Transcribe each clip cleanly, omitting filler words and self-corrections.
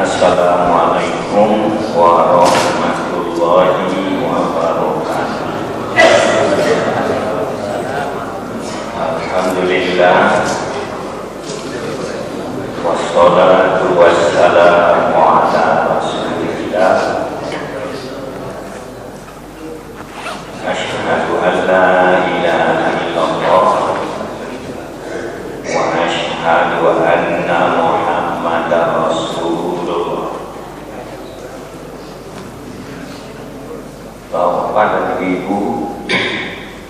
Assalamualaikum warahmatullahi wabarakatuh. Alhamdulillah, wassalatu wassalamu ala rasulillah. Asyhadu an la ilaha illallah wa asyhadu anna Muhammadar Rasulullah. Bapak dan Ibu,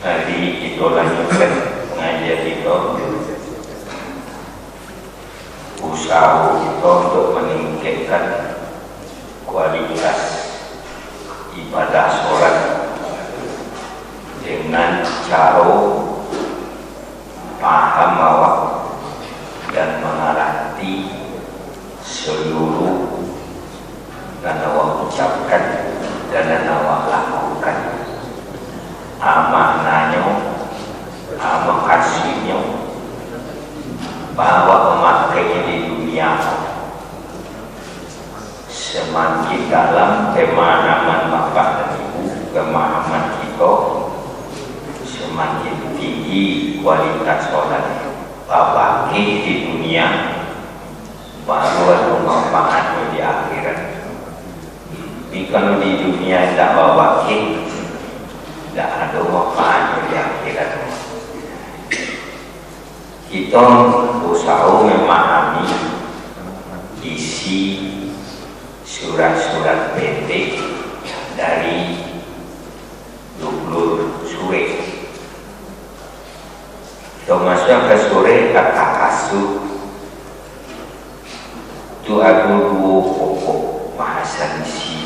hari kita lanjutkan pengajian kita, usaha kita untuk meningkatkan kualitas ibadah sholat dengan cara paham awak dan mengerti seluruh dan awak ucapkan dan awak lakukan, amanahnya, makasihnya, bahwa memakainya di dunia semakin dalam pemahaman Bapak dan Ibu, pemahaman kita semakin tinggi kualitas sholat Bapak di dunia, baru ada manfaatnya di akhirat. Tapi kalau di dunia tidak bawa tidak ada manfaatnya di akhirat. Kita usaha memahami isi surat-surat pendek dari 20 surah. Kita masuk ke surah At-Takasur. Itu ada 2 pokok bahasan isi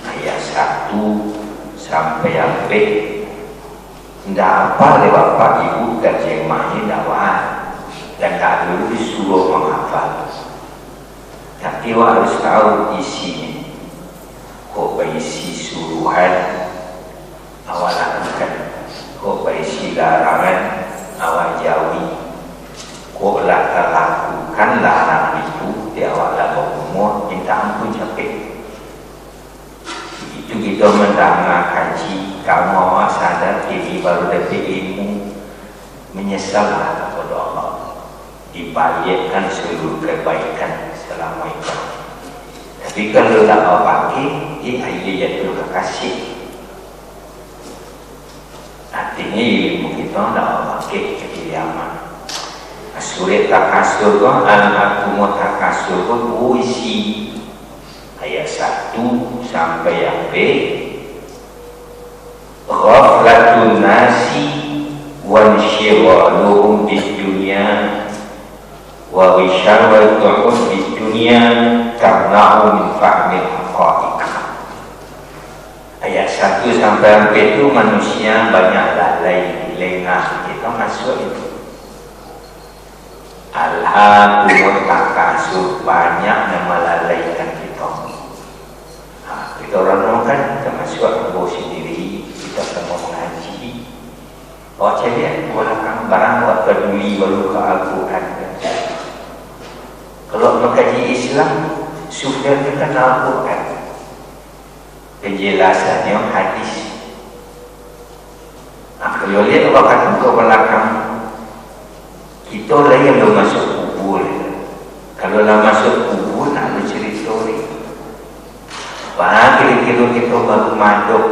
ayat 1 sampai yang B. Tidak apa lewat Bapak Ibu terjemahnya dakwah dan tak dulu disuruh menghafal, tapi harus tahu isinya. Kok berisi suruhan awal lakukan, kok berisi larangan awal jauhi, kok lakukan larangan itu di awal umur minta ampun capek. Itu kita mendengar kaji, kamu awak sadar diri baru dapat ilmu, menyesallah kepada Allah, dibayarkan seluruh kebaikan selama itu. Tapi kalau tak mau pakai, ia jatuh kekasih. Artinya ilmu kita tak mau pakai kekiriaman. Surat Takasur, Al-Hakumut Takasur puisi ayat 1 sampai yang B. Ghaflatun nasi wa insyighaluhum bid dunya wa wisharwatuhum bid dunya tamna'u min fahmil haqa'iq. Ayat 1 sampai yang B itu manusia banyak lalai, lengah. Kita masuk itu Al-Hakumut Takasur, banyak yang melalaikan kita. Kita orang kan kita masuk ke sendiri, kita semua mengaji. Awak cakap, walaupun barang awak peduli baru ke Al-Quran. Kalau mengkaji Islam, sudah kita Al-Quran, penjelasannya hadis. Kalau lihat awak kata ke belakang, kita lah yang belum masuk kubur. Kalau lah masuk kubur, nak ada cerita ni. Kira-kira kita baru masuk.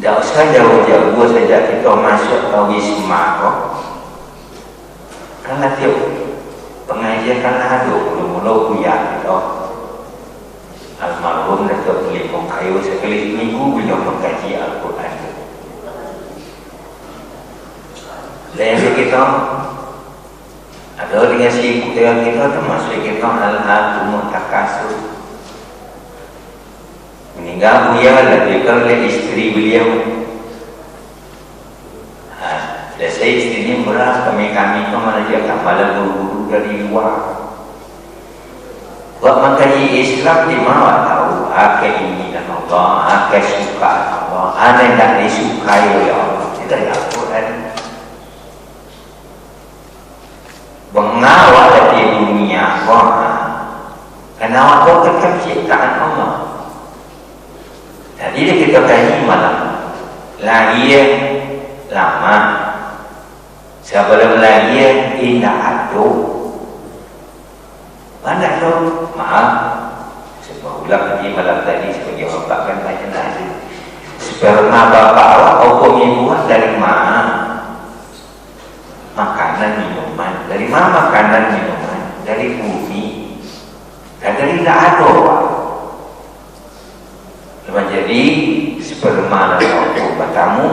Tak usah jauh-jauh saja kita masuk ke wisma. Kan tiap pengajian kan ada mula-mula kuliah kita. Almarhum Datuk Limong Kayu sekali minggu bila mengkaji Al-Quran. Dan kita ada dengan si kita termasuk kita Al-Hakumut Takasur. Meninggal beliau dilahirkan oleh istri beliau. Dan saya istrinya berat, kami itu mengajarkan malah guru-guru dari luar. Buat mengkaji Islam di mana tahu keinginan Allah, kesukaan Allah, ada yang tak disukai oleh Allah. Kita ya Al-Quran. Mengawal di dunia kita kaji malam lahir lama sebelum lahir tidak ada mana tu maaf sebab ulang lagi malam tadi sebagai bapak kan tanya lagi sperma bapak awak atau ibu dari mana makanan minuman dari mana makanan minuman dari bumi dan dari tak ada jadi sperma atau batamu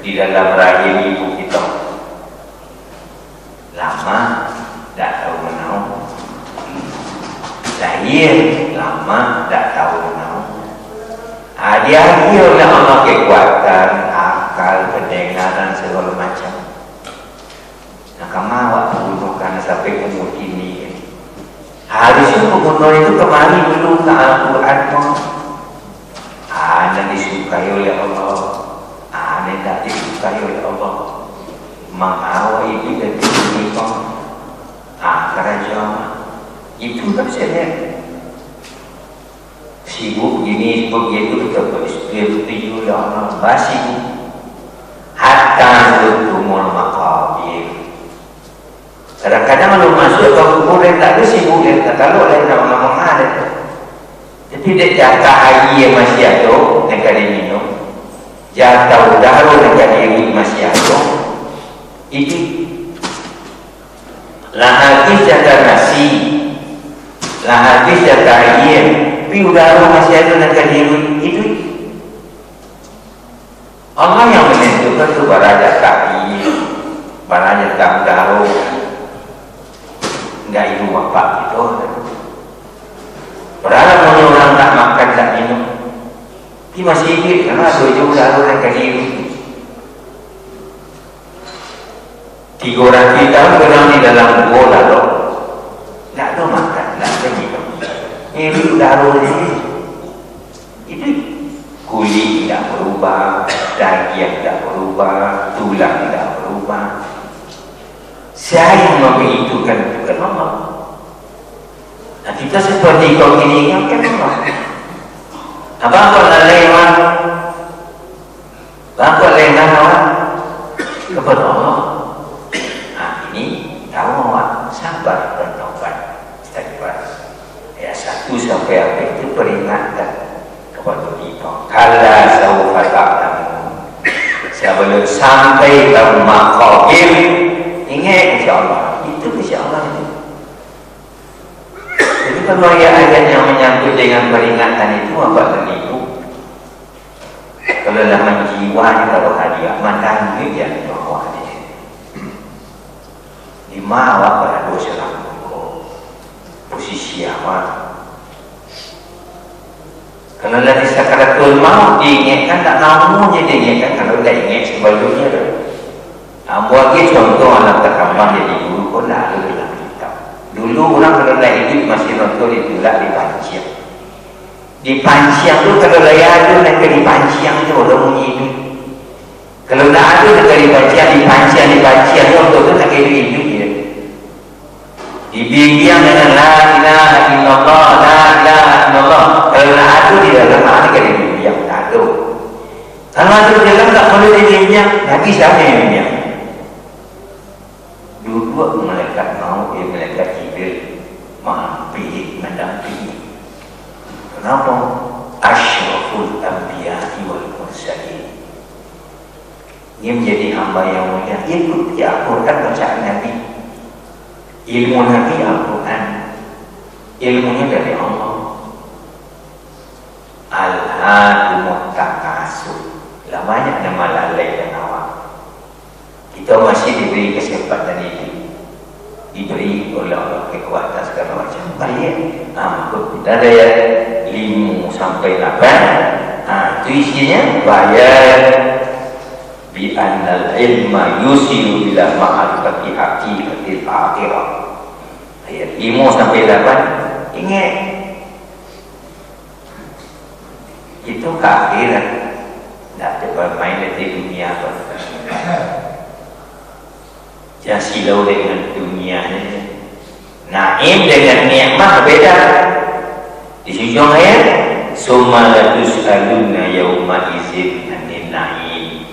di dalam rahim ibu kita lama tak tahu menau lahir lama tak tahu menau dia oleh Allah kekuatan akal pendengaran segala macam nak awak menggunakan sampai umur ini harusnya penggunaan itu kemari dulu ke Al-Quran yang disukai oleh Allah yang tak disukai oleh Allah mengawal itu dan disukai kerajaan itu tak bisa lihat sibuk gini sibuk gitu kita bersetuju oleh Allah sibuk hatta zutumul maqabir kadang-kadang kalau masuk ke kubur yang tak ada sibuk yang tak tahu lain nama-nama ada jadi dia jatah air yang masih ada yang kali minum jatah udara yang kali masih ada itu lahadis jatah nasi lahadis jatah air tapi udara masih ada yang kali itu Allah yang menentukan itu barang jatah air barang jatah udara enggak ibu bapak gitu berapa orang tak makan tak minum dia masih hidup karena tujuh tahun yang kecil 3 orang kita berang di dalam gua lalu tak ada makan tak ada minum ini darul ini itu kulit tidak berubah daging tidak berubah tulang tidak berubah saya yang membegitukan bukan Allah. Nah, kita seperti kau ini kan Allah. Abang nak lewat, abang lewat kepada Allah. Nah, ini tahu awak sabar dan taubat istighfar. Ya 1 sampai apa itu peringatan kepada kita. Kala saufa ta'lamun. Sebelum sampai ke maqabir ingat insyaAllah itu insyaAllah itu jadi kalau ayat yang menyangkut dengan peringatan itu apa tadi itu kalau dalam jiwa kalau hadiah mandang dia bahwa lima awak pada dosa posisi awak kalau dari sakaratul maut diingatkan tak namanya diingatkan kalau tak ingat sebelumnya dah buat contoh anak terkambang jadi guru pun tak ada dalam kitab. Dulu orang kalau nak hidup masih nonton itulah di Panciang. Di Panciang tu kalau layak ada nak di Panciang tu orang punya hidup. Kalau tak ada nak di Panciang tu untuk tu nak hidup dia. Dibimbing dengan la ilaha illallah, la ilaha illallah. Kalau tak ada di dalam mana kena dibimbing tak ada. Kalau ada di dalam tak boleh dibimbing, nanti siapa yang bimbing? Dua malaikat maut yang malaikat Jibril mampir mendampingi. Kenapa? Asyraful anbiya'i wal mursalin. Ia menjadi hamba yang mulia. Ikut Al-Quran bacaan Nabi. Ilmu Nabi Al-Quran. Ilmunya dari Allah. Al-Hakumut Takasur. Lah banyak nama lalai dan awak. Kita masih diberi kesempatan ini, diberi oleh Allah kekuatan segala macam. Baik, kita ada ya 5 sampai 8. Itu isinya bayar bi annal ilma yusilu bila ma'rifati haqiqatil akhirah. Ayat 5 sampai 8 ingat itu keakhiran, tidak ada bermain di dunia apa. Jangan silau dengan dunia ini. Naim dengan nikmat berbeda. Di sujung ayat summa latus'alunna yauma idzin 'anil na'im.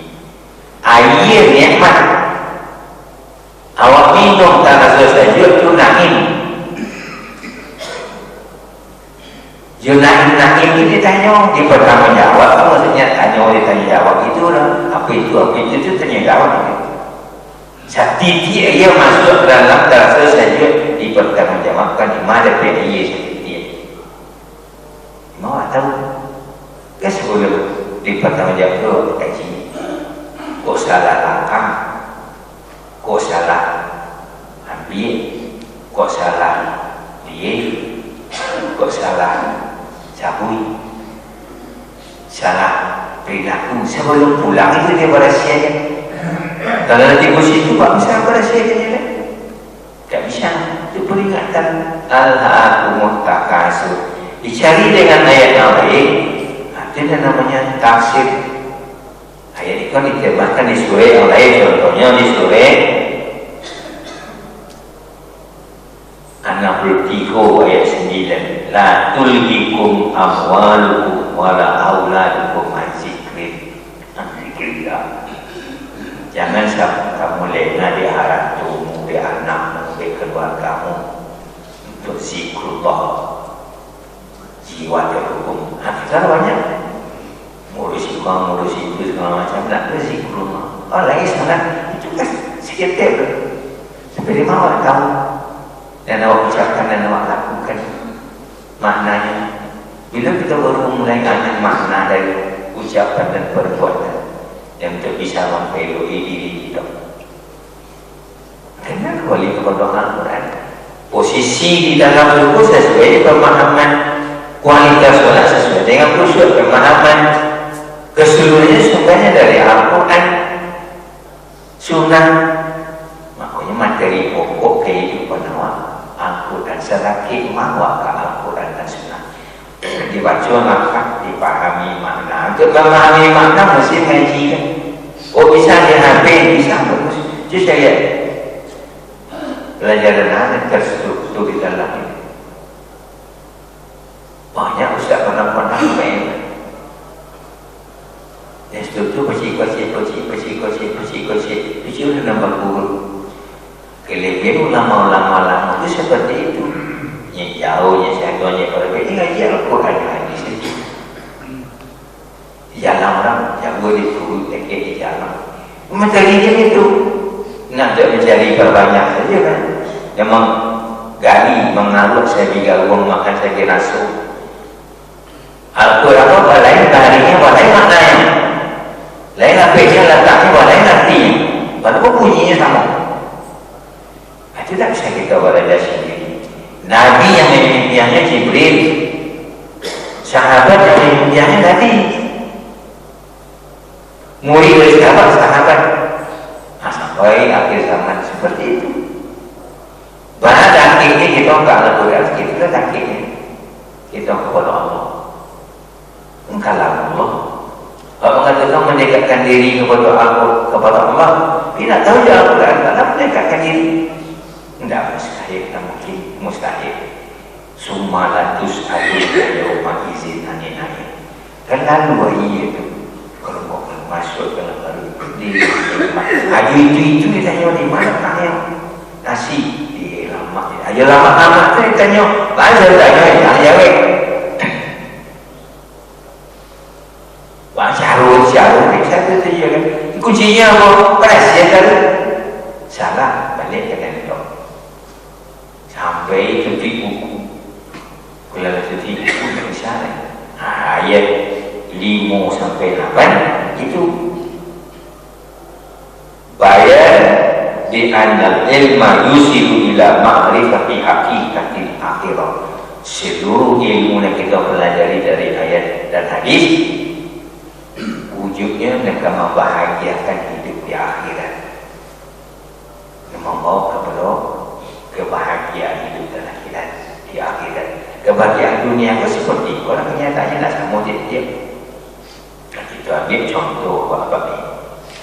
Air nikmat awak minum tak rasa sejuk tu na'im. Naim itu ditanya, dia pertama jawab, maksudnya tanya orang tanya jawab itu lah, apa itu tanya jawab. Sakti dia masuk dalam rasa saja dipertanggungjawabkan di mana dia sakti dia. Mau tahu? Ke sebelum dipertanggungjawabkan tu kaji, kau salah langkah, kau salah ambil, kau salah dia, kau salah cabui, salah perilaku. Sebelum pulang itu dia berasiakan. Kalau nanti positif tak bisa berasiakan dia. Tak bisa. Itu peringatan al-haakumut takasur. Dicari dengan ayat yang baik. Itu namanya tafsir. Ayat itu ditembakkan di surah yang lain. Contohnya di surah An-Nahl 3 ayat 9. La tulhikum amwalukum wala auladukum an zikrillah. Jangan sampai kamu lena di haratumu, di anakmu, di keluargamu untuk zikrullah, jiwa terhukum. Kita banyak ngurus uang, ngurus itu segala macam, nak ke zikrullah. Lagi sangat itu kan sekitar seperti mawar kamu dan awak ucapkan dan awak lakukan. Maknanya bila kita baru mulai mengenal makna dari ucapan dan perbuatan yang untuk bisa mempeloi diri kita, karena kembali kepada Al-Quran, posisi di dalam buku sesuai pemahaman kualitas solat sesuai dengan khusyuk, pemahaman keseluruhannya sumbernya dari Al-Quran, sunnah. Makanya materi pokok kehidupan awak Al-Quran, selagi mahu ke Al-Quran dan sunnah dibaca maka dipahami makna. Untuk memahami makna mesti ngaji kan. Oh bisa dia HP, bisa bagus. Jadi saya pelajaran ada terstruktur di dalamnya. Banyak ustaz pernah main. Yang struktur pasti udah nambah guru. Kelebihan ulama-ulama itu seperti itu. Yang jauhnya satunya pada ini ngaji Al-Quran hadis itu. Jalan orang jago diturut teknik di jalan. Mencari itu nak mencari perbanyak saja kan. Memang gali mengalut saya bigal uang makan saya rasa. Al-Quran apa lain tarinya, lain maknanya, lain apanya letaknya, lain artinya. Walaupun bunyinya sama. Itu tak bisa kita belajar sendiri. Nabi yang mimpiannya Jibril, sahabat yang mimpiannya Nabi, murid dari sahabat. Nah, sampai akhir zaman seperti itu. Bahkan akhirnya kita enggak Al-Quran, kita akhirnya kita kepada Allah. Engkaulah Allah. Kalau mengatakan mendekatkan diri kepada Allah, tidak tahu je Al-Quran, tak mendekatkan diri. Tidak mustahil, tak mungkin mustahil. Summa latus'alunna yauma idzin 'anil na'im. Kan lalu itu kalau mau masuk dalam baru diri. Itu ditanya di mana tanya nasi di lama. Aja lama saya tanya, lanjut tanya ya. Wah syarul saya tu kan. Kuncinya apa? Keras ya kan? Salah balik dengan itu. Sampai tutup buku. Kalau tutup buku tak salah. Ayat 5 sampai 8 itu bayan di annal ilma yusilu ila ma'rifati haqiqatil akhirah. Seluruh ilmu yang kita pelajari dari ayat dan hadis wujudnya mereka membahagiakan hidup di akhirat, membawa kepada kebahagiaan hidup dan akhirat di akhirat. Kebahagiaan dunia itu seperti orang kenyataannya tak sama dia. Kita ambil contoh apa ni?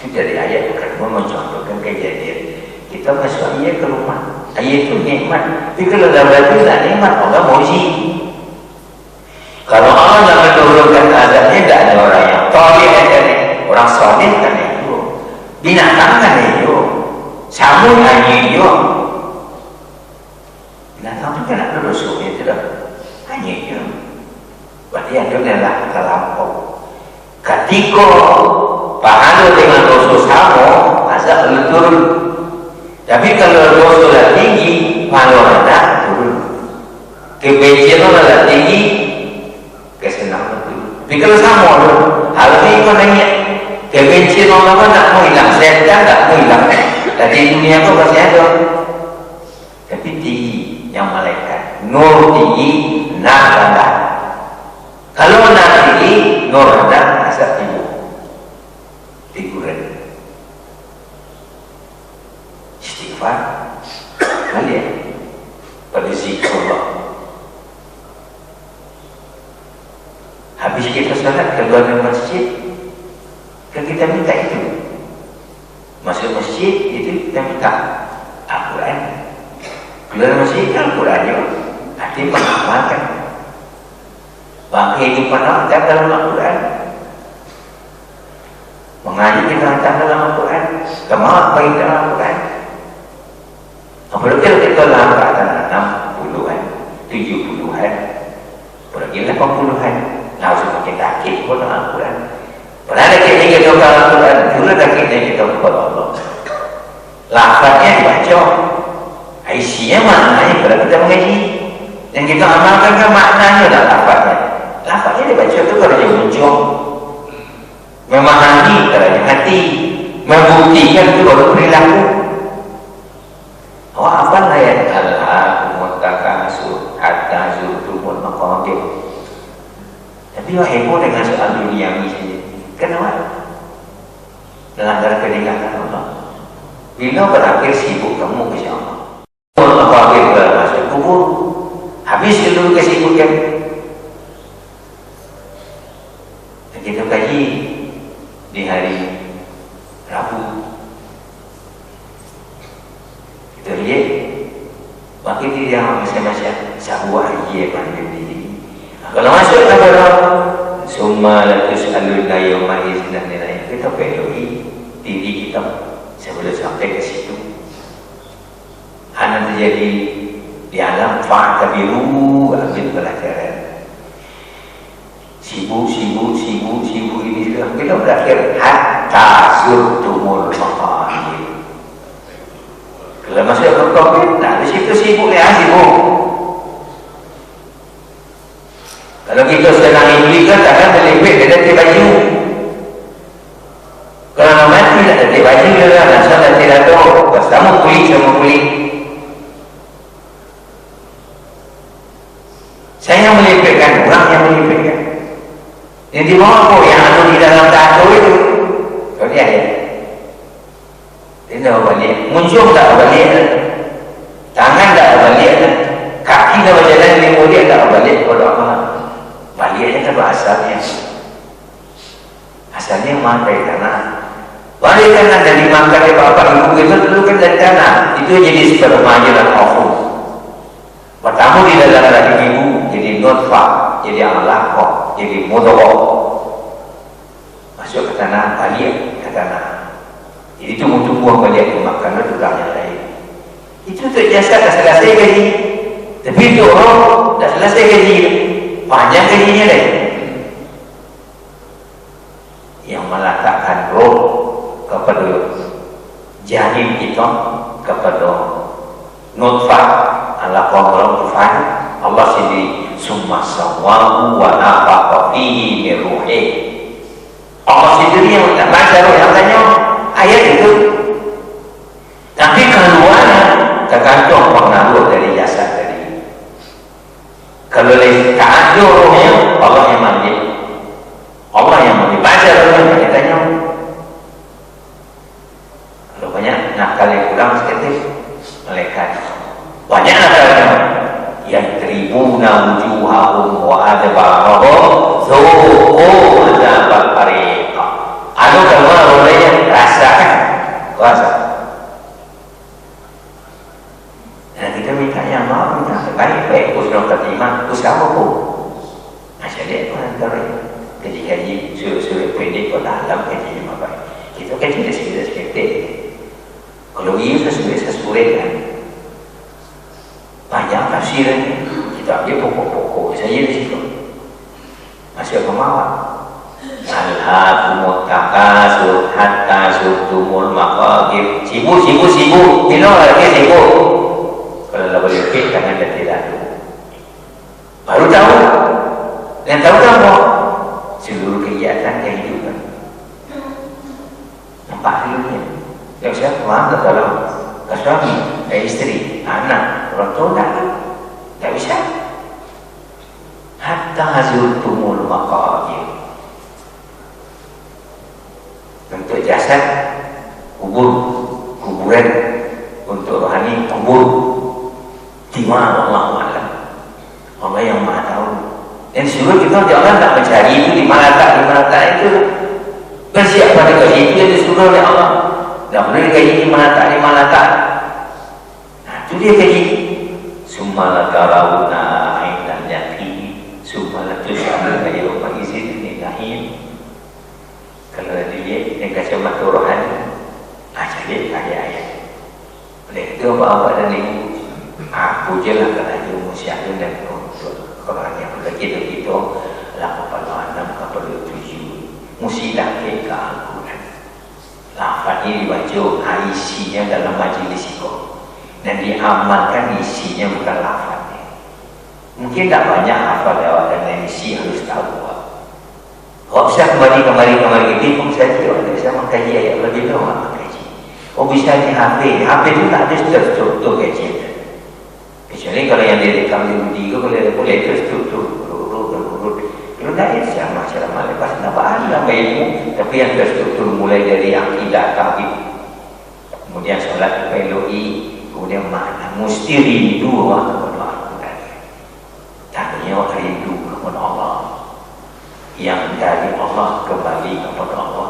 Itu dari ayat bukan mencontohkan kejadian. Kita masuk ayat ke rumah. Ayat itu nikmat. Tapi kalau dah berarti tak nikmat, Allah muji. Kalau Allah dah hanya dia. Binatang tu kan nak dosa dia tu dah. Hanya dia. Berarti itu adalah terlampau. Ketika pahala dengan dosa sama, azab perlu turun. Tapi kalau dosa dah tinggi, pahala rendah turun. Kebencian dah tinggi, kesenangan turun. Tapi kalau sama tu, hal ini kau nanya, kebencian orang kan nak mau hilang, setan tak mau hilang. Dari dunia tu masih ada. Tapi tinggi yang malaikat, nur tinggi, nak rendah. Kalau nak tinggi, nur rendah, asap timbul. Figuran. Istighfar. Kalian pada zikr Allah. Habis kita salat keluar dari masjid, kan kita minta itu. Masuk masjid itu kita minta Al-Quran. Keluar dari masjid Al-Quran juga. Hati mengamalkan. Kehidupan kita dalam Al-Quran. Mengaji kita dalam Al-Quran. Kemana baik dalam Al-Quran. Apalagi kalau kita dalam keadaan 60-an, 70-an, apalagi 80-an, langsung makin takut kepada Al-Quran. Pernah takutnya kita kepada Al-Quran, dulu takutnya kita kepada Allah. Lafaznya dibaca, isinya maknanya kalau kita mengaji. Yang kita amalkan kan maknanya dah lafaznya. Lafaznya dibaca itu kalau dia muncul. Memahami kalau dia hati. Membuktikan itu baru perilaku. Awak apa ayat al-haqumut takasur hatta zurtumul maqabir. Tapi awak heboh dengan soal dunia ini saja. Kenapa? Melanggar peningkatan Allah. Bila berakhir sibuk kamu ke Allah. Maqabir masuk kubur. Habis dulu kesibukan. Kita kaji di hari Rabu. Kita lihat makin dia macam-macam sabuah ia panggil diri. Kalau masuk kepada summa latus aluna yawma iznan nilai, kita pedoi diri kita sebelum sampai ke situ. Hanya terjadi di alam fa'tabiru, ambil pelajaran. Sibuk ini sudah kita berakhir hatta zurtumul maqabir. Kalau masuk ke COVID, nah di situ sibuk ya, sibuk. Kalau kita sedang beli kan, takkan melipit dia ada baju. Kalau mati tak ada baju dia lah, asal tak tidak tahu. Sama kulit. Saya yang melipitkan, orang yang melipitkan. Yang di bawah yang ada di dalam tato itu, kau lihat ya. Dia tak balik, muncul tak balik, tangan tak balik, kaki tak berjalan di mulut tak balik. Kalau apa? Baliknya kan asalnya. Asalnya mana dari tanah. Balik tanah dari makan dari bapak ibu kita dulu kan dari tanah. Itu jadi sperma dan ovum. Pertama di dalam rahim ibu jadi nutfah, jadi alaqah, jadi mudghah. Masuk ke tanah, balik ke tanah. Jadi tumbuh-tumbuh balik ke makan itu yang lain. Itu terjasa dah selesai gaji. Tapi itu orang dah selesai gaji. Panjang gajinya deh. Yang meletakkan roh kepada janin kita, kepada nutfah alaqah tufan, Allah sendiri summa sawwahu wa nafaqa fihi min ruhi. Allah sendiri yang tak baca roh yang tanya ayat itu. Tapi keluarnya tergantung pengaruh dari jasad tadi. Kalau tak ada rohnya, Allah yang manggil. Allah yang manggil. Baca rohnya, dia tanya. Kalau banyak nakal yang kurang sedikit, malaikat. Banyak nakalnya. Yatribuna wujuhahum wa adbarahum zuqu azabal hariq. Ada keluar rohnya, rasakan. Rasa. Dan kita minta yang maaf, minta baik-baik usnul khatimah, usaha pun. Masya Allah itu antara kaji-kaji suruh-suruh pendek kau dalam kaji yang baik. Kita kaji dah sekitar-sekitar. Kalau ia sesuai kan. Banyak tafsirannya. Kita ambil pokok-pokok saja di situ. Masih kemauan. Alhaakumut takasur hatta zurtumul maqabir. Sibuk. Bila lagi sibuk. Kalau dah boleh fit jangan dah tidak tu. Baru tahu. Yang tahu apa? Seluruh kegiatan kehidupan. Nampak dulunya. Yang saya faham tak dalam suami, isteri, anak, orang tua tak bisa. Hatta zurtumul maqabir. Untuk jasad kuburan, untuk rohani kubur. Dimana Allah Alam, Allah yang Maha tahu. Dan suruh kita jangan tak mencari itu di mana tak itu. Bersiap pada kaji itu yang disuruh oleh Allah. Tak boleh kaji di mana tak. Nah, itu dia kaji. Summa latarawna ainal yaqin, summa latus'aluna yawma idzin 'anil na'im. Kalau dilihat dengan kacamata rohani, jadi ayat-ayat. Oleh itu apa dan ibu, aku je lah kalau ilmu syiahun dan Quran yang begitu itu, lafaz 6 kepada 7, musilah ke Al-Quran. Lafaz ini dibaca isinya dalam majlis itu, dan diamalkan isinya bukan lafaznya. Mungkin tak banyak hafal dan isi harus tahu. Kalau bisa kembali ini pun saja orang bisa mengkaji ayat lebih lama mengkaji. Oh bisa di HP itu tak ada struktur kajian. Kecuali kalau yang direkam di video boleh terstruktur urut. Kalau tak ada ceramah lepas nampak ada ilmu, tapi yang terstruktur mulai dari akidah tauhid, kemudian solat peloi, kemudian makna mesti rindu kepada Al-Quran. Tanya rindu kepada Allah. Yang dari Allah kembali kepada Allah,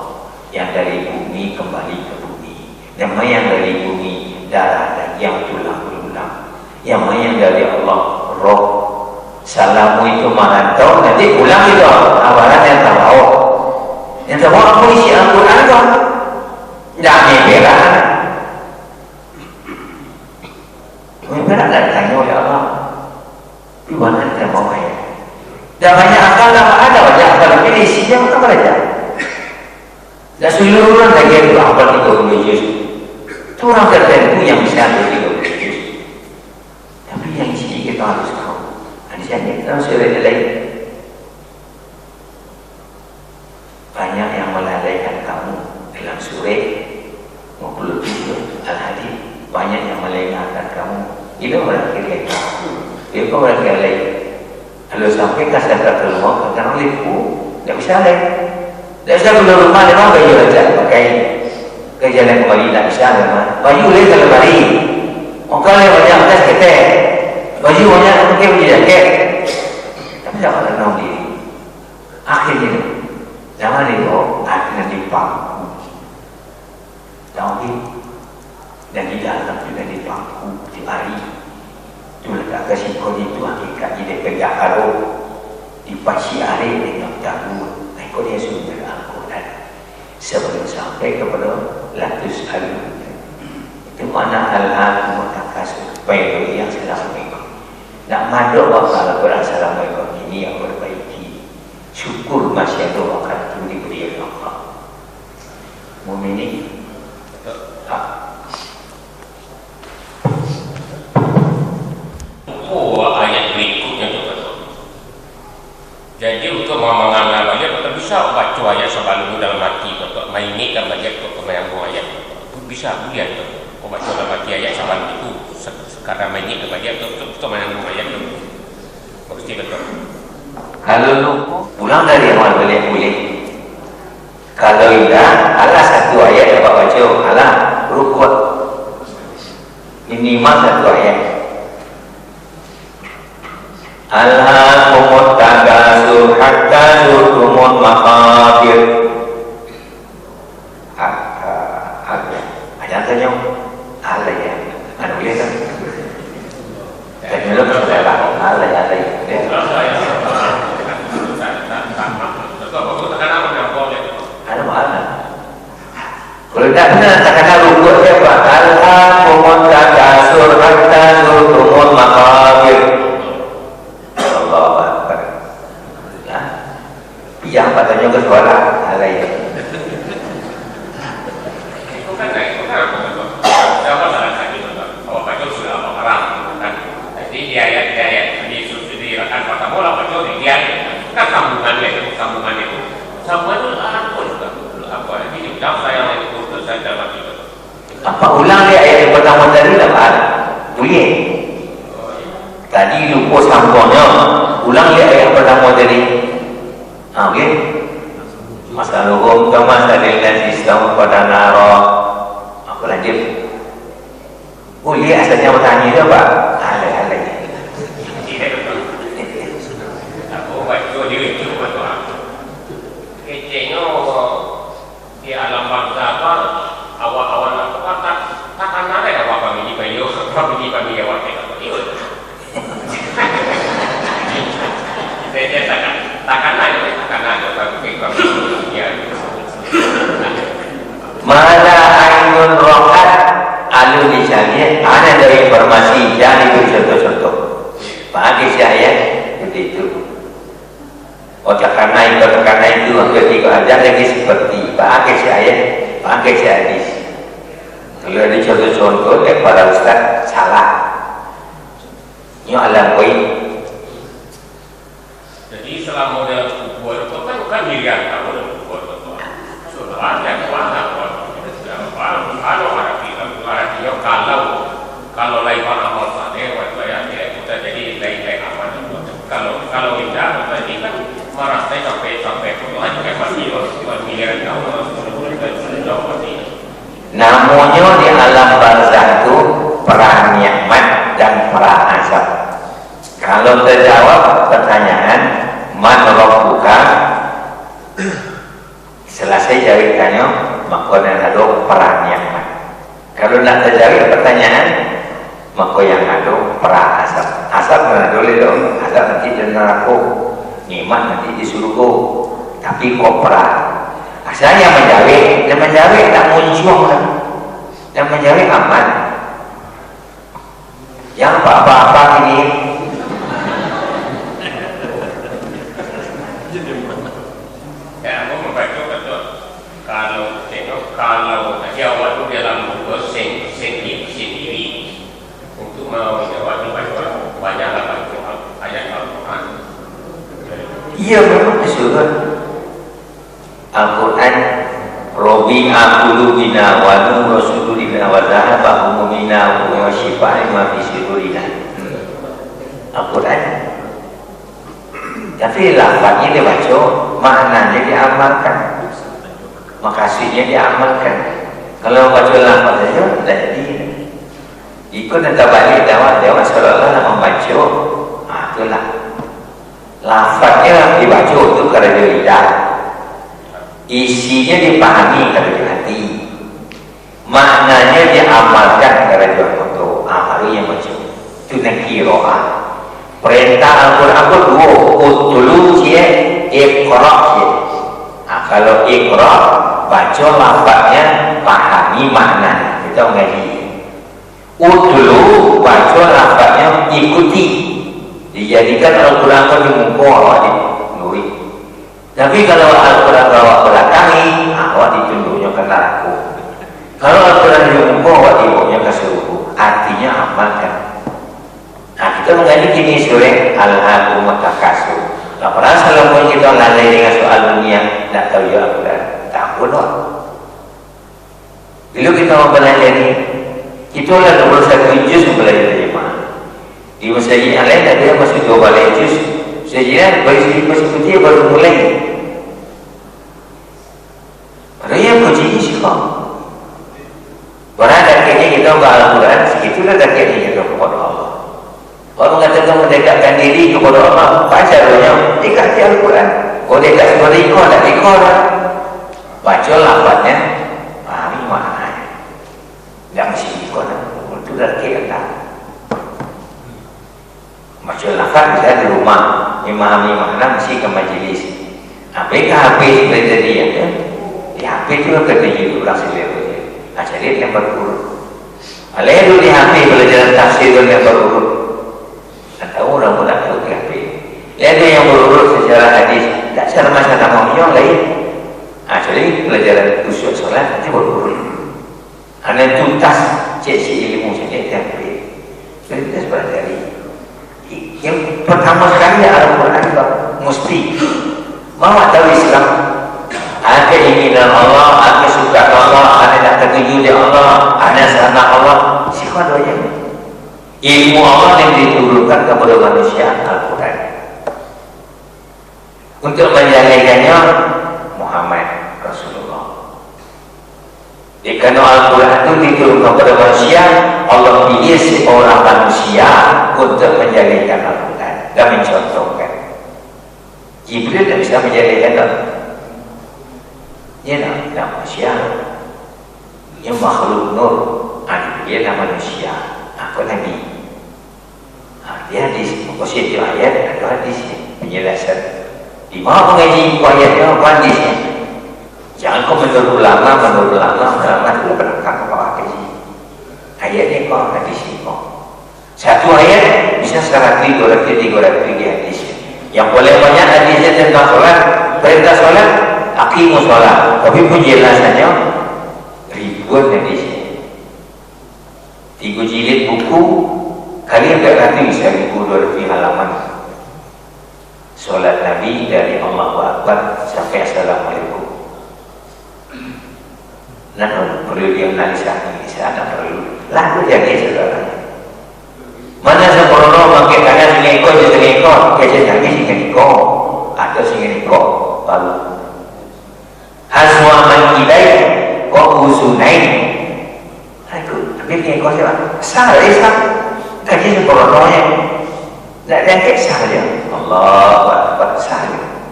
yang dari bumi kembali ke bumi, yang dari bumi darah dan yang tulang belulang, yang dari Allah roh. Salamu itu merantau nanti pulang itu awalan yang tahu, yang tahu apa isi Al-Quran itu tidak mebelah. Mebelah dan tanya oleh Allah di mana kita mau ayat. Dan banyak akal lah ada banyak akal, tapi isinya apa saja. Dan seluruh lagi itu apa 30 juz. Itu orang tertentu yang bisa 30 juz. Tapi yang isi kita harus tahu. Hadis yang kita harus lain. Banyak yang melalaikan kamu dalam surah 57 Al-Hadid. Banyak yang melalaikan kamu. Itu berakhir kamu. Itu berakhir lain. Kalau sampai kasar terlalu kadang lipu, tak bisa lagi. Tak bisa keluar rumah memang baju aja pakai ke jalan kembali tak bisa memang. Baju lagi kalau balik, orang yang banyak atas ketek, baju banyak pakai baju jaket, tapi tak ada tahu diri. Akhirnya, jangan itu akhirnya dipangku, tahu dan di dalam juga dipangku, dibari. Itulah tak kasih kau itu hakikat dia pegang harum dipasi hari dengan tahu. Kau dia sumber Al-Quran sebelum sampai kepada latus alun. Itu mana hal-hal mutakasur baik yang Assalamualaikum. Nak maduk wakil Al-Quran Assalamualaikum ini yang perbaiki. Syukur masih ada wakil itu diberi oleh Allah. Mu'minin ayat berikutnya tu betul. Jadi untuk mengamal ayat kita bisa baca ayat sebelum dalam hati betul. Mainkan ayat untuk menyambung ayat itu bisa boleh tu. Kau baca dalam hati ayat sebelum itu sekarang mainkan ayat untuk menyambung ayat itu. Mesti betul. Kalau lu pulang dari awal boleh. Kalau tidak, alah satu ayat dapat baca, alah rukun minimal satu ayat. Alhaakumut takasur hatta zurtumul maqabir. Ada tanya, ala ya, mana boleh kan? Tanya lu sudah lah, ala ya. Ada mana? Kalau tidak benar, tak kena rukun siapa? Apa ulang dia ayat yang pertama tadi tak faham? Boleh. Tadi lupa sambungnya. Ulang dia ayat pertama tadi. Okey. Masaluhum kama salilna sistem pada naro. Apa lanjut? Boleh asalnya bertanya dia apa? Alai-alai. Aku baca dia itu betul. Kecenya di alam bangsa apa awal-awal apa takkan ada apa kami di bayu kami awal kita itu. Saya takkan ada tapi kami ya. Mana ainun rohat alu misalnya ada dari informasi yang itu contoh-contoh. Pakai saya itu. Karena itu ketika ada lagi seperti pakai saya hadis. Kalau ada contoh-contoh para ustaz salah. Ini alam baik. Jadi selama model kubur itu kan dirian kamu dan kubur itu. Sudah ada kuasa kalau ada kalau lain amal saleh waktu ya kita jadi lain amal kalau tidak tadi kan marah saya sampai Tuhan kayak pasti miliaran tahun namanya di alam barzakh itu perang nikmat dan perang azab. Kalau terjawab pertanyaan man rabbuka selesai jawabannya maka ada perang nikmat. Kalau nak terjawab pertanyaan maka yang ada perang azab. Azab mana boleh dong? Azab nanti di neraka, nikmat nanti di surga. Tapi kok perang? Asalnya yang menjawab tak muncul kan? Yang menjawab aman. Yang apa-apa ini ya aku membaca betul kalau tadi awal itu dalam buku sendiri untuk mau jawab dibaca banyaklah baca ayat Al-Quran. iya memang disebut Al-Quran Robi'a qulubina wa nur sudurina wa dhahaba humumina wa shifa'a ma fi sudurina. Al-Quran tapi lafaznya dibaca, maknanya diamalkan, makasihnya diamalkan. Kalau baca lafaz saja tidak jadi. Ikut dan balik dewa seolah-olah membaca. Itulah lafaznya dibaca itu kerana lidah, isinya dipahami kerana hati, maknanya diamalkan kerana foto. Baru yang baca itu nakirah. Perintah Al-Quran itu dua, utulu dia, iqra dia. Kalau iqra baca lafaznya, pahami makna, kita mengaji. Utulu baca lafaznya, ikuti. Dijadikan Al-Quran itu di muka awak ditunjuk. Tapi kalau Al-Quran awak belakangi, awak ditunjuknya ke neraka. Kalau Al-Quran di muka awak dibawa ke surga, artinya amalkan. Nah, kita mengaji kini sore Al-Hakumut Takasur. Tak pernah selalu kita lalai dengan soal dunia, tak tahu ya Al-Quran. Tak pun. Bila kita mau belajar ni, kita lah 21 juz belajar jemaah. Di masjid yang lain ada masih 12 juz. Sejenak bagi masih putih baru mulai. Padahal yang puji ini siapa? Berada kini kita ke Al-Quran, segitulah takutnya kita kepada Allah. Orang katakan mendekatkan diri kepada Allah, baca doanya, dekati Al-Quran. Kalau dekat kepada ikut, tak ikut lah. Baca lafaznya, pahami maknanya. Tak mesti ikut lah. Itu dah kira tak. Baca lafaz bisa di rumah, memahami makna mesti ke majlis. Habis ke habis belajar dia, di habis tu kena hidup orang selera. Ajaran yang berurut. Alih di habis belajar tafsir yang berurut. Tahu orang pun tak tahu kafir. Lihat yang berurut secara hadis, tak secara masalah mau yang lain. Jadi pelajaran khusyuk solat nanti berurut. Anda tuntas cek si ilmu saja kafir. Jadi kita sepelajari. Yang pertama sekali Al-Quran mesti mau tahu Islam. Ada keinginan Allah, ada suka Allah, ada ketujuh di Allah, anak anak Allah, siapa doanya? Ilmu Allah yang diturunkan kepada manusia Al-Quran. Untuk menjadikannya Muhammad Rasulullah. Karena Al-Quran itu diturunkan kepada manusia, Allah pilih seorang manusia untuk menjadikan Al-Quran dan mencontohkan. Jibril tidak bisa menjadikan dia nak manusia, dia makhluk nur, dia nak manusia, aku Nabi. Dia hadis, maksud itu ayat atau hadis penjelasan. Di mana mengaji ayatnya apa hadisnya? Jangan kau menurut ulama itu penangkap apa kaji. Ayatnya kau hadis kau. Satu ayat bisa 100 300 di hadisnya. Yang boleh banyak hadisnya tentang sholat, perintah sholat, aqimus sholat. Tapi penjelasannya ribuan hadisnya. 3 jilid buku, kalian berarti bisa 1200 halaman. Sholat Nabi dari Allahu Akbar sampai Assalamualaikum. Nah, perlu dianalisa, tak perlu. Lalu jadi saudara. Mana sempurna pakai kanan sengekor, kecil lagi sengekor, atau sengekor baru. Aswa mangkidai, kok usunai. Aku, tapi sengekor siapa? Salah, kaji sempurna yang. Tak ada kisah dia. Allah Akbar sahaja.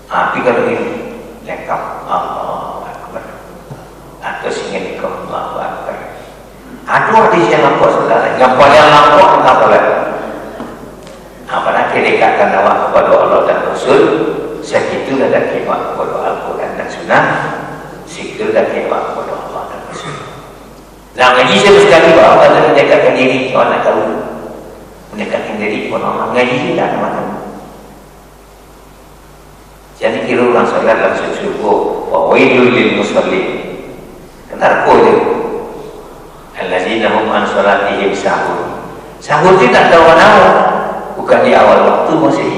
Tapi kalau ini lengkap Allah Akbar. Atau singin ikut Allah Akbar. Ada hadis yang lampu saudara. Yang paling lampu entah boleh. Apalagi kedekatan awak kepada Allah dan Rasul. Segitu dah kewak kepada Al-Quran dan Sunnah. Segitu dah kewak kepada Allah dan Rasul. Nah, ngaji saya sekali bahawa kalau mendekatkan diri, orang nak tahu. Mendekatkan diri pun orang ngaji tidak mana. Jadi kira orang salat langsung subuh, wa wailul lil musallin. Kenapa dia? Allazina hum an salatihim sahur. Sahur itu tak tahu mana. Bukan di awal waktu masih.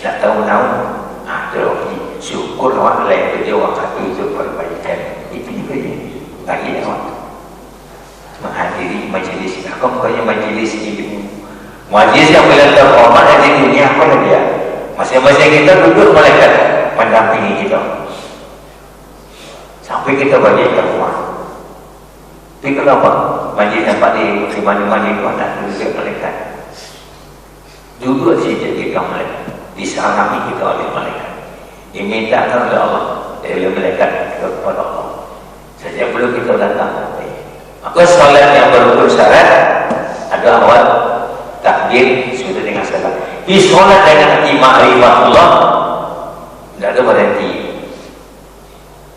Tak tahu mana. Ada syukur awak lain kerja waktu itu perbaikan. Itu juga ini. Bagi awak menghadiri majlis. Aku bukannya majlis ilmu. Majlis yang paling terhormat di dunia apa dia? Masing-masing kita duduk malaikat mendampingi kita sampai kita balik ke rumah. Tapi kenapa? Majlis yang paling di mana-mana itu ada duduk malaikat. Duduk saja kita malaikat, disalami kita oleh malaikat, dimintakan oleh Allah oleh malaikat kepada Allah. Sejak belum kita datang, maka salat yang berukur syarat ada awal takbir sudah dengan salat. Di solat dengan hati ma'rifatullah tidak ada berhenti.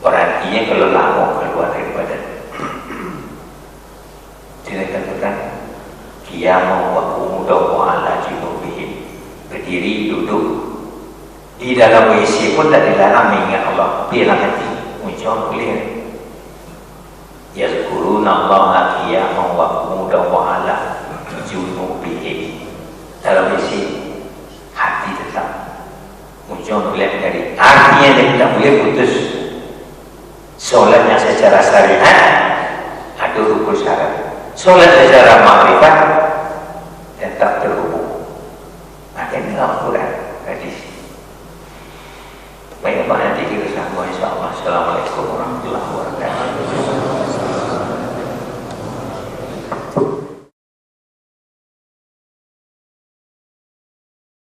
Berhentinya kalau lama keluar dari badan. Tidak katakan qiyamu wa qu'udu ala junubihim. Berdiri, duduk. Di dalam WC pun tak dilarang mengingat Allah. Biarlah hati muncul boleh. Yazkuruna Allah qiyamu wa qu'udu ala junubihim. Dalam WC hati tetap muncul melihat dari artinya dia tidak boleh putus solatnya secara syariat ada rukun syarat. Solat secara makrifat tetap terhubung. Makanya Al-Quran hadis. Baik, nanti kita sambung insyaAllah. Assalamualaikum.